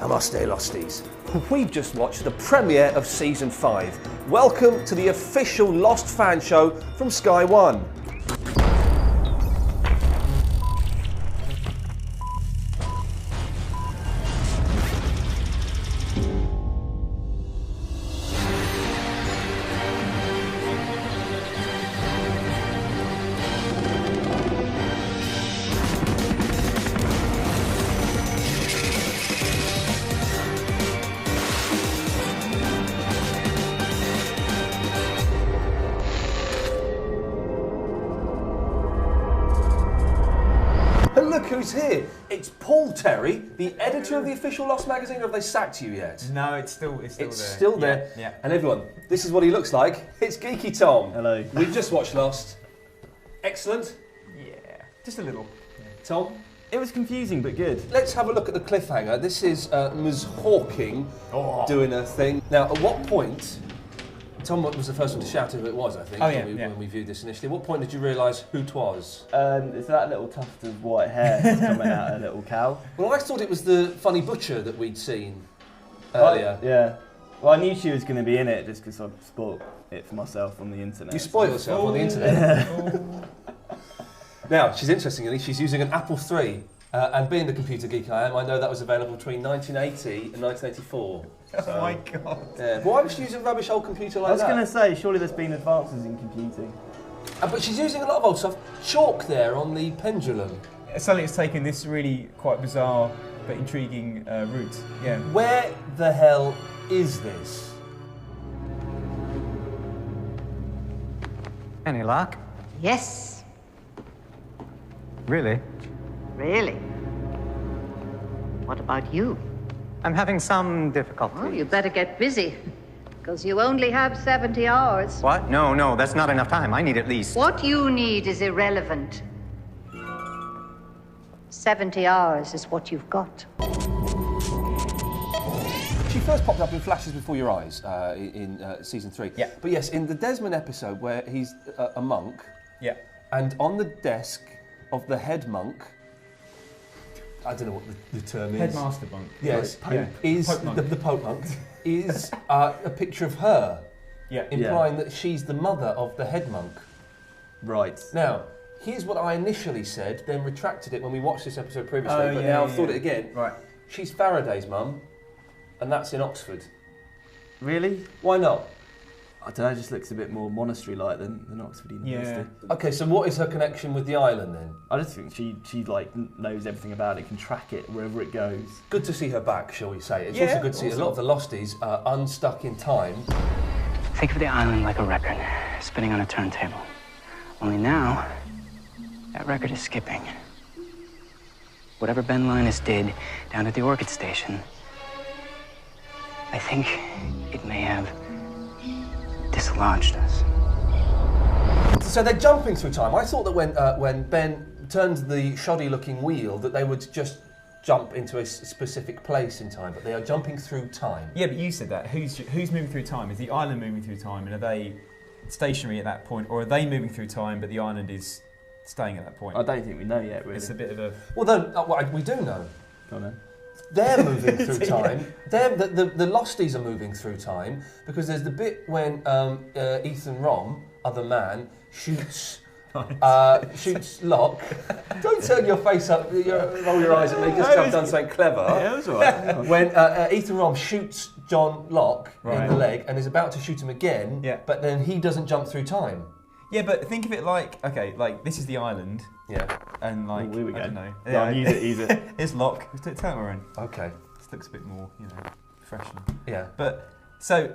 Namaste, Losties. We've just watched the premiere of Season 5. Welcome to the official Lost fan show from Sky One. Look who's here. It's Paul Terry, the editor of the official Lost magazine. Or have they sacked you yet? No, it's still there. It's still there. Yeah. And everyone, this is what he looks like. It's Geeky Tom. Hello. We've just watched Lost. Excellent. Yeah, just a little. Tom? It was confusing but good. Let's have a look at the cliffhanger. This is Ms. Hawking doing her thing. Now, at what point... Tom was the first one to shout who it was, I think, when we viewed this initially. At what point did you realise who 'twas? It's that little tuft of white hair that's coming out of a little cow. Well, I thought it was the funny butcher that we'd seen earlier. Yeah. Well, I knew she was going to be in it just because I spoilt it for myself on the internet. You spoiled yourself on the internet. Now, she's interestingly, she's using an Apple III. And being the computer geek I am, I know that was available between 1980 and 1984. So, oh my god. Yeah. Why would she use a rubbish old computer like that? I was going to say, surely there's been advances in computing. But she's using a lot of old stuff. Chalk there on the pendulum. Suddenly it's taken this really quite bizarre but intriguing route. Yeah. Where the hell is this? Any luck? Yes, Really? really. What about you? I'm having some difficulty. Oh, you better get busy, because you only have 70 hours. What? No, that's not enough time. I need at least... What you need is irrelevant. 70 hours is what you've got. She first popped up in flashes before your eyes in season 3. Yeah. But yes, in the Desmond episode where he's a monk, Yeah. and on the desk of the head monk, I don't know what the term is. Headmaster monk. Yes, Yeah. is Pope monk. the Pope monk is a picture of her, Yeah. implying that she's the mother of the head monk. Right. Now, here's what I initially said, then retracted it when we watched this episode previously, but now I've thought it again. Right. She's Faraday's mum, and that's in Oxford. Really? Why not? I don't know, it just looks a bit more monastery-like than Oxford University. Yeah. Okay, so what is her connection with the island then? I just think she like knows everything about it, can track it wherever it goes. Good to see her back, shall we say. It's Yeah, also good to see a lot of the Losties unstuck in time. Think of the island like a record, spinning on a turntable. Only now, that record is skipping. Whatever Ben Linus did down at the Orchid Station, I think it may have dislodged us. So they're jumping through time. I thought that when Ben turned the shoddy-looking wheel, that they would just jump into a specific place in time, but they are jumping through time. Yeah, but you said that. Who's moving through time? Is the island moving through time, and are they stationary at that point, or are they moving through time, but the island is staying at that point? I don't think we know yet, really. It's a bit of a... Well, we do know. Go on then. They're moving through time. The Losties are moving through time because there's the bit when Ethan Rom, other man, shoots Locke. Don't turn your face up, roll your eyes at me just 'cause I've done something clever. Yeah, that's all right. When Ethan Rom shoots John Locke in Right. the leg and is about to shoot him again, Yeah. but then he doesn't jump through time. Yeah, but think of it like, okay, like this is the island, Yeah. and like, here we go. I don't know. Go on, use it. It's Locke. Tell it we're in. Okay. This looks a bit more, professional. Yeah. But, so,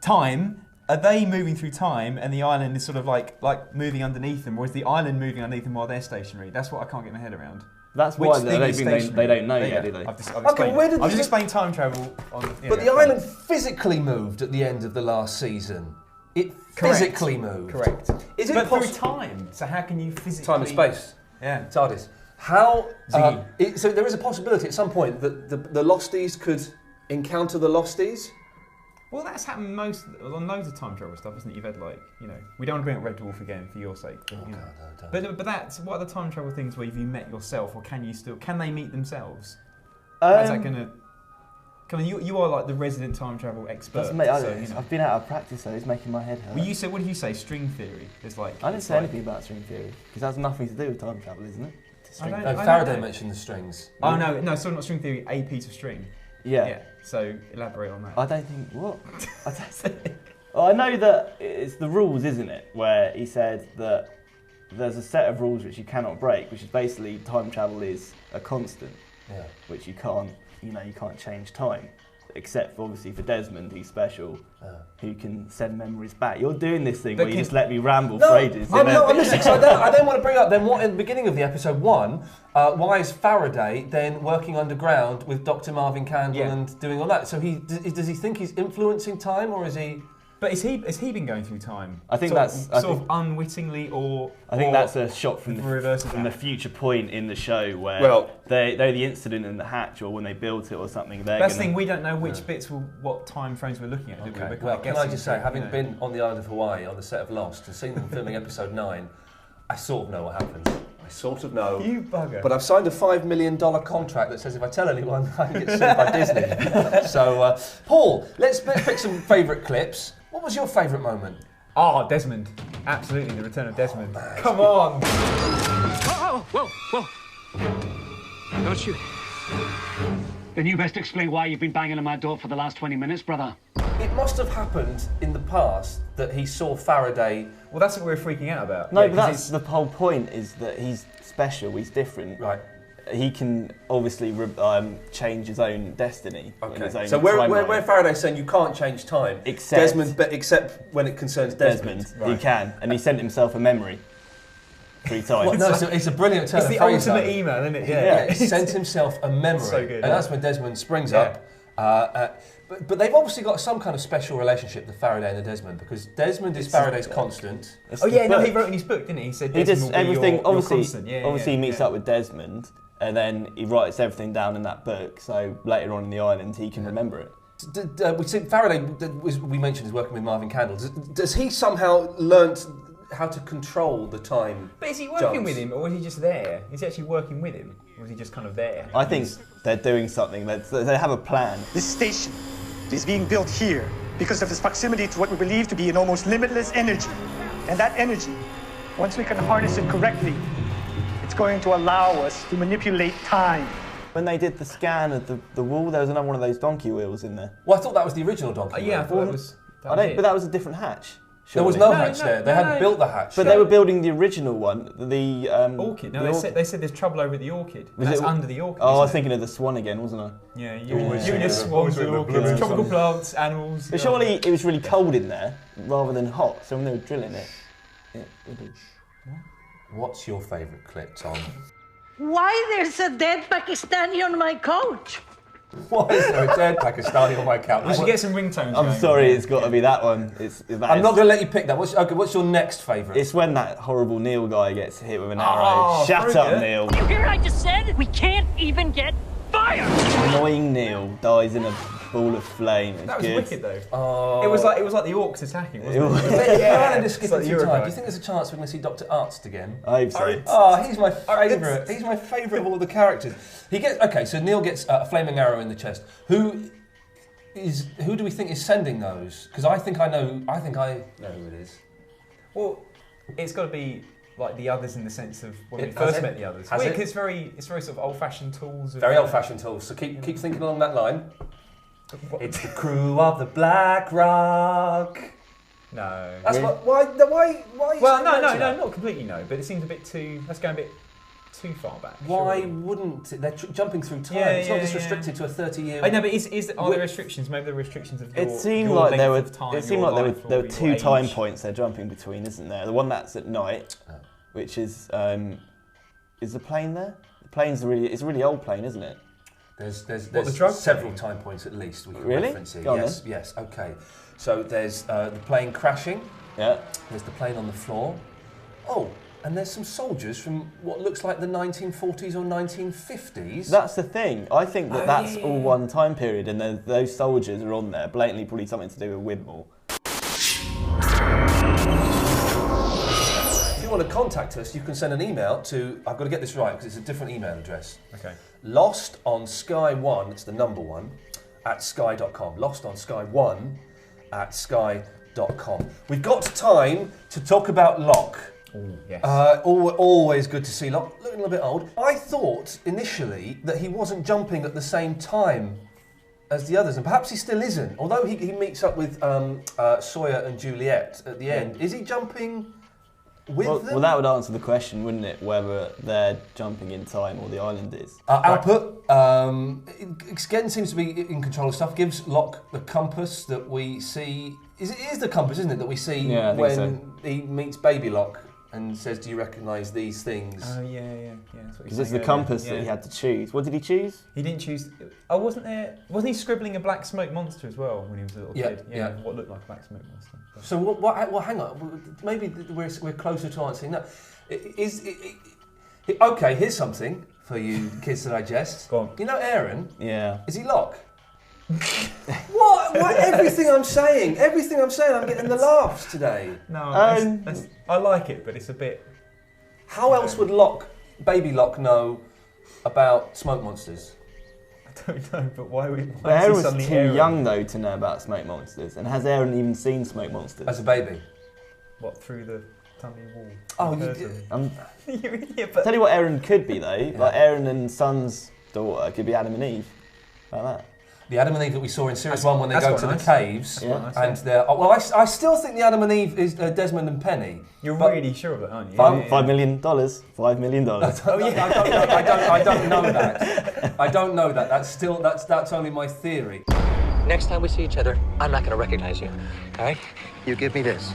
time, are they moving through time and the island is sort of like moving underneath them, or is the island moving underneath them while they're stationary? That's what I can't get my head around. That's Which why thing is they stationary? don't know Yeah, yet, do they? I've Okay, explained, where did I've the- just explained time travel on... But the island physically moved at the end of the last season. It physically moved. Correct. Is it but through possible? time, so how can you physically... Time and space. Yeah. TARDIS. How? Ziggy. So there is a possibility at some point that the Losties could encounter the Losties. Well, that's happened on loads of time travel stuff, isn't it? You've had we don't want to bring up Red Dwarf again for your sake. Oh, you know. God, no, don't. But that's what are the time travel things where you met yourself, or can they meet themselves? How's that gonna? Come on, you are like the resident time travel expert. I've been out of practice, so it's making my head hurt. Well, what did you say? String theory. It's like I didn't say anything about string theory because that's nothing to do with time travel, isn't it? Faraday mentioned the strings. Oh no, sorry, not string theory. A piece of string. Yeah. So elaborate on that. I don't think what. Well, I know that it's the rules, isn't it? Where he said that there's a set of rules which you cannot break, which is basically time travel is a constant, which you can't change time, except for, obviously for Desmond, he's special, who can send memories back. You're doing this thing where you just let me ramble for ages. I'm listening. So I don't want to bring up then what in the beginning of the episode 1, why is Faraday then working underground with Dr. Marvin Candle and doing all that? So does he think he's influencing time, or is he? But has he been going through time? I think unwittingly, or I think that's a shot from the future point in the show where the incident in the hatch, or when they built it or something. That's the thing, we don't know which bits what time frames we're looking at. Do we? Well, can I just say, having been on the island of Hawaii on the set of Lost and seen them filming episode 9, I sort of know what happens. I sort of know. You bugger. But I've signed a $5 million contract that says if I tell anyone, I can get sued by Disney. So, Paul, let's pick some favourite clips. What was your favourite moment? Oh, Desmond. Absolutely, the return of Desmond. Come on! Whoa! Don't shoot. Then you best explain why you've been banging on my door for the last 20 minutes, brother. It must have happened in the past that he saw Faraday. Well, that's what we're freaking out about. No, but that's the whole point, is that he's special, he's different. Right. He can obviously change his own destiny. Okay. So where Faraday's saying you can't change time, except when it concerns Desmond. He can, and he sent himself a memory 3 times. No, it's a brilliant turn of phrase. It's the ultimate email, isn't it? Yeah. He sent himself a memory, so good, and that's when Desmond springs up. But they've obviously got some kind of special relationship, the Faraday and the Desmond, because Desmond is Faraday's constant. He wrote in his book, didn't he? He said Desmond will be your constant. Obviously, he meets up with Desmond, and then he writes everything down in that book, so later on in the island he can remember it. We see Faraday, we mentioned, is working with Marvin Candle. Does he somehow learnt how to control the time? But is he working with him, or is he just there? Is he actually working with him, or is he just kind of there? I think they're doing something. They have a plan. This station is being built here because of its proximity to what we believe to be an almost limitless energy. And that energy, once we can harness it correctly, it's going to allow us to manipulate time. When they did the scan of the wall, there was another one of those donkey wheels in there. Well, I thought that was the original donkey wheel. Yeah, I thought that was but that was a different hatch. Surely. There was no hatch there. They hadn't built the hatch. But they were building the original one, the Orchid. No, they said there's trouble over the Orchid. That's under the Orchid. Oh, I was thinking of the Swan again, wasn't I? Yeah, you and your swans and orchids, tropical plants, animals. But surely it was really cold in there rather than hot. So when they were drilling it, What's your favourite clip, Tom? Why there's a dead Pakistani on my couch? Why is there a dead Pakistani on my couch? We should get some ringtones. I'm sorry, it's got to be that one. I'm not going to let you pick that. What's your next favourite? It's when that horrible Neil guy gets hit with an arrow. Shut up, Neil. You hear what I just said? We can't even get fire! Annoying Neil dies in a ball of flame. That was wicked though. Oh. It was like the orcs attacking, wasn't it? Do you think there's a chance we're going to see Dr. Arzt again? I hope so. Oh, he's my favourite. He's my favourite of all the characters. So Neil gets a flaming arrow in the chest. Who do we think is sending those? Because I think I know who it is. Well, it's got to be like the others in the sense of when we first met the others. It's very sort of old-fashioned tools. Very old-fashioned tools. So keep thinking along that line. It's the crew of the Black Rock. No. That's why. Well, no, not completely no. But it seems a bit too. That's going a bit too far back. Why wouldn't they're jumping through time? It's not just restricted to a 30-year. I know, but are there restrictions? Maybe there are restrictions of your It seemed like there were 2 time points they're jumping between, isn't there? The one that's at night, which is the plane there? The plane's it's a really old plane, isn't it? There's several time points at least we can reference here. Yes, okay. So there's the plane crashing. Yeah. There's the plane on the floor. Oh, and there's some soldiers from what looks like the 1940s or 1950s. That's the thing. I think that's all one time period, and those soldiers are on there, blatantly probably something to do with Widmore. If you want to contact us, you can send an email to, I've got to get this right because it's a different email address. Okay. Lost on Sky 1, it's the number 1, at sky.com. Lost on Sky 1 at sky.com. We've got time to talk about Locke. Oh, yes. Always good to see Locke. Looking a little bit old. I thought initially that he wasn't jumping at the same time as the others, and perhaps he still isn't. Although he meets up with Sawyer and Juliet at the end. Is he jumping with them? Well, that would answer the question, wouldn't it? Whether they're jumping in time or the island is. Output, again, seems to be in control of stuff. Gives Locke the compass that we see. It is the compass, isn't it, that we see when he meets Baby Locke and says, "Do you recognise these things?" Oh yeah. Because it's the compass that he had to choose. What did he choose? He didn't choose. Oh, wasn't he scribbling a black smoke monster as well when he was a little kid? Yeah. What looked like a black smoke monster. So well, hang on. Maybe we're closer to answering that. Okay, here's something for you kids to digest. Go on. You know Aaron? Yeah. Is he Locke? What? Everything I'm saying, I'm getting the laughs today. No, I like it, but it's a bit... How else would Baby Locke know about smoke monsters? I don't know, but why Aaron is he was too young, though, to know about smoke monsters. And has Aaron even seen smoke monsters? As a baby? What, through the tummy wall? Oh, you're an idiot, but... Tell you what Aaron could be, though. Yeah. Like, Aaron and Son's daughter could be Adam and Eve. Like that. The Adam and Eve that we saw in Series 1 when they go to the caves. Yeah. And they're... Well, I still think the Adam and Eve is Desmond and Penny. You're really sure of it, aren't you? $5 million. $5 million. Oh, yeah. I don't know that. I don't know that. That's only my theory. Next time we see each other, I'm not going to recognize you. All right? You give me this.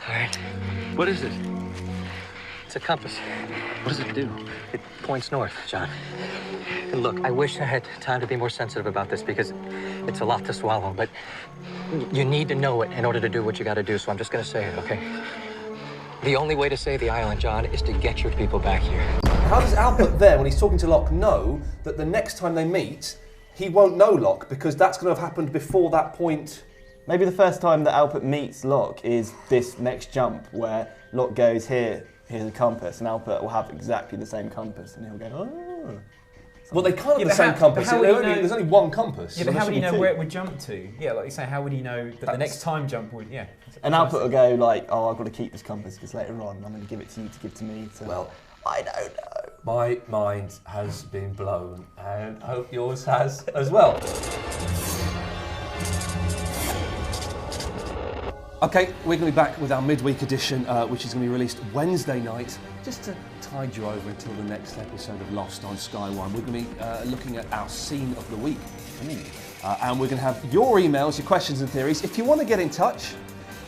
All right. What is it? It's a compass. What does it do? It points north, John. And look, I wish I had time to be more sensitive about this because it's a lot to swallow, but you need to know it in order to do what you got to do, so I'm just going to say it, okay? The only way to save the island, John, is to get your people back here. How does Albert there, when he's talking to Locke, know that the next time they meet, he won't know Locke because that's going to have happened before that point? Maybe the first time that Albert meets Locke is this next jump where Locke goes, here's a compass, and Albert will have exactly the same compass, and he'll go, oh. Well, they can't have the same compass. There's only one compass. Yeah, but how would he know where it would jump to? Yeah, like you say, how would he know that the next time jump would, yeah. And Albert will go like, oh, I've got to keep this compass because later on I'm going to give it to you to give to me. So. Well, I don't know. My mind has been blown, and I hope yours has as well. Okay, we're going to be back with our midweek edition, which is going to be released Wednesday night, just to tide you over until the next episode of Lost on Sky 1. We're going to be looking at our scene of the week. And we're going to have your emails, your questions and theories. If you want to get in touch,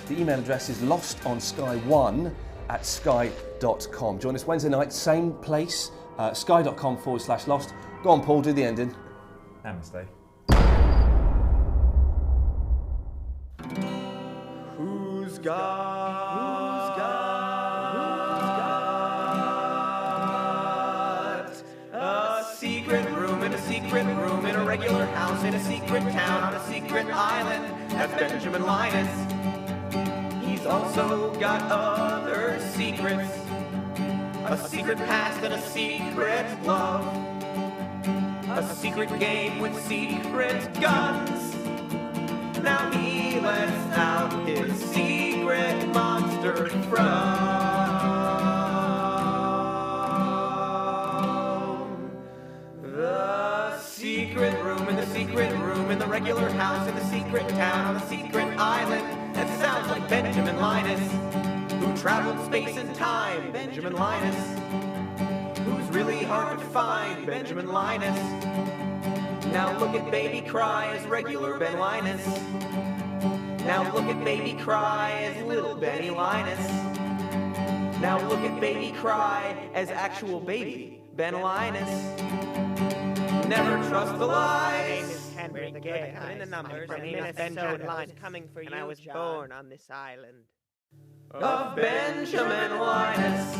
the email address is lostonsky1 at sky.com. Join us Wednesday night, same place, sky.com/lost. Go on, Paul, do the ending. Namaste. Who's got a secret room in a secret room in a regular house in a secret town on a secret island? That's Benjamin Linus. He's also got other secrets, a secret past and a secret love, a secret game with secret guns. Now he lets out his secret monster from the secret room in the secret room in the regular house in the secret town on the secret island. That sounds like Benjamin Linus, who traveled space and time. Benjamin Linus, who's really hard to find. Benjamin Linus. Now look at baby cry as regular Ben Linus. Now look at baby cry as little Benny Linus. Now look at baby cry as actual baby Ben Linus. Never trust the lies. Henry the Gay, in the numbers, and Benjamin Linus coming for you, and I was born on this island. Of Benjamin Linus.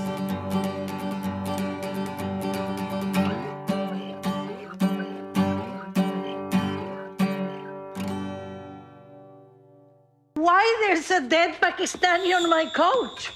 Why there's a dead Pakistani on my couch?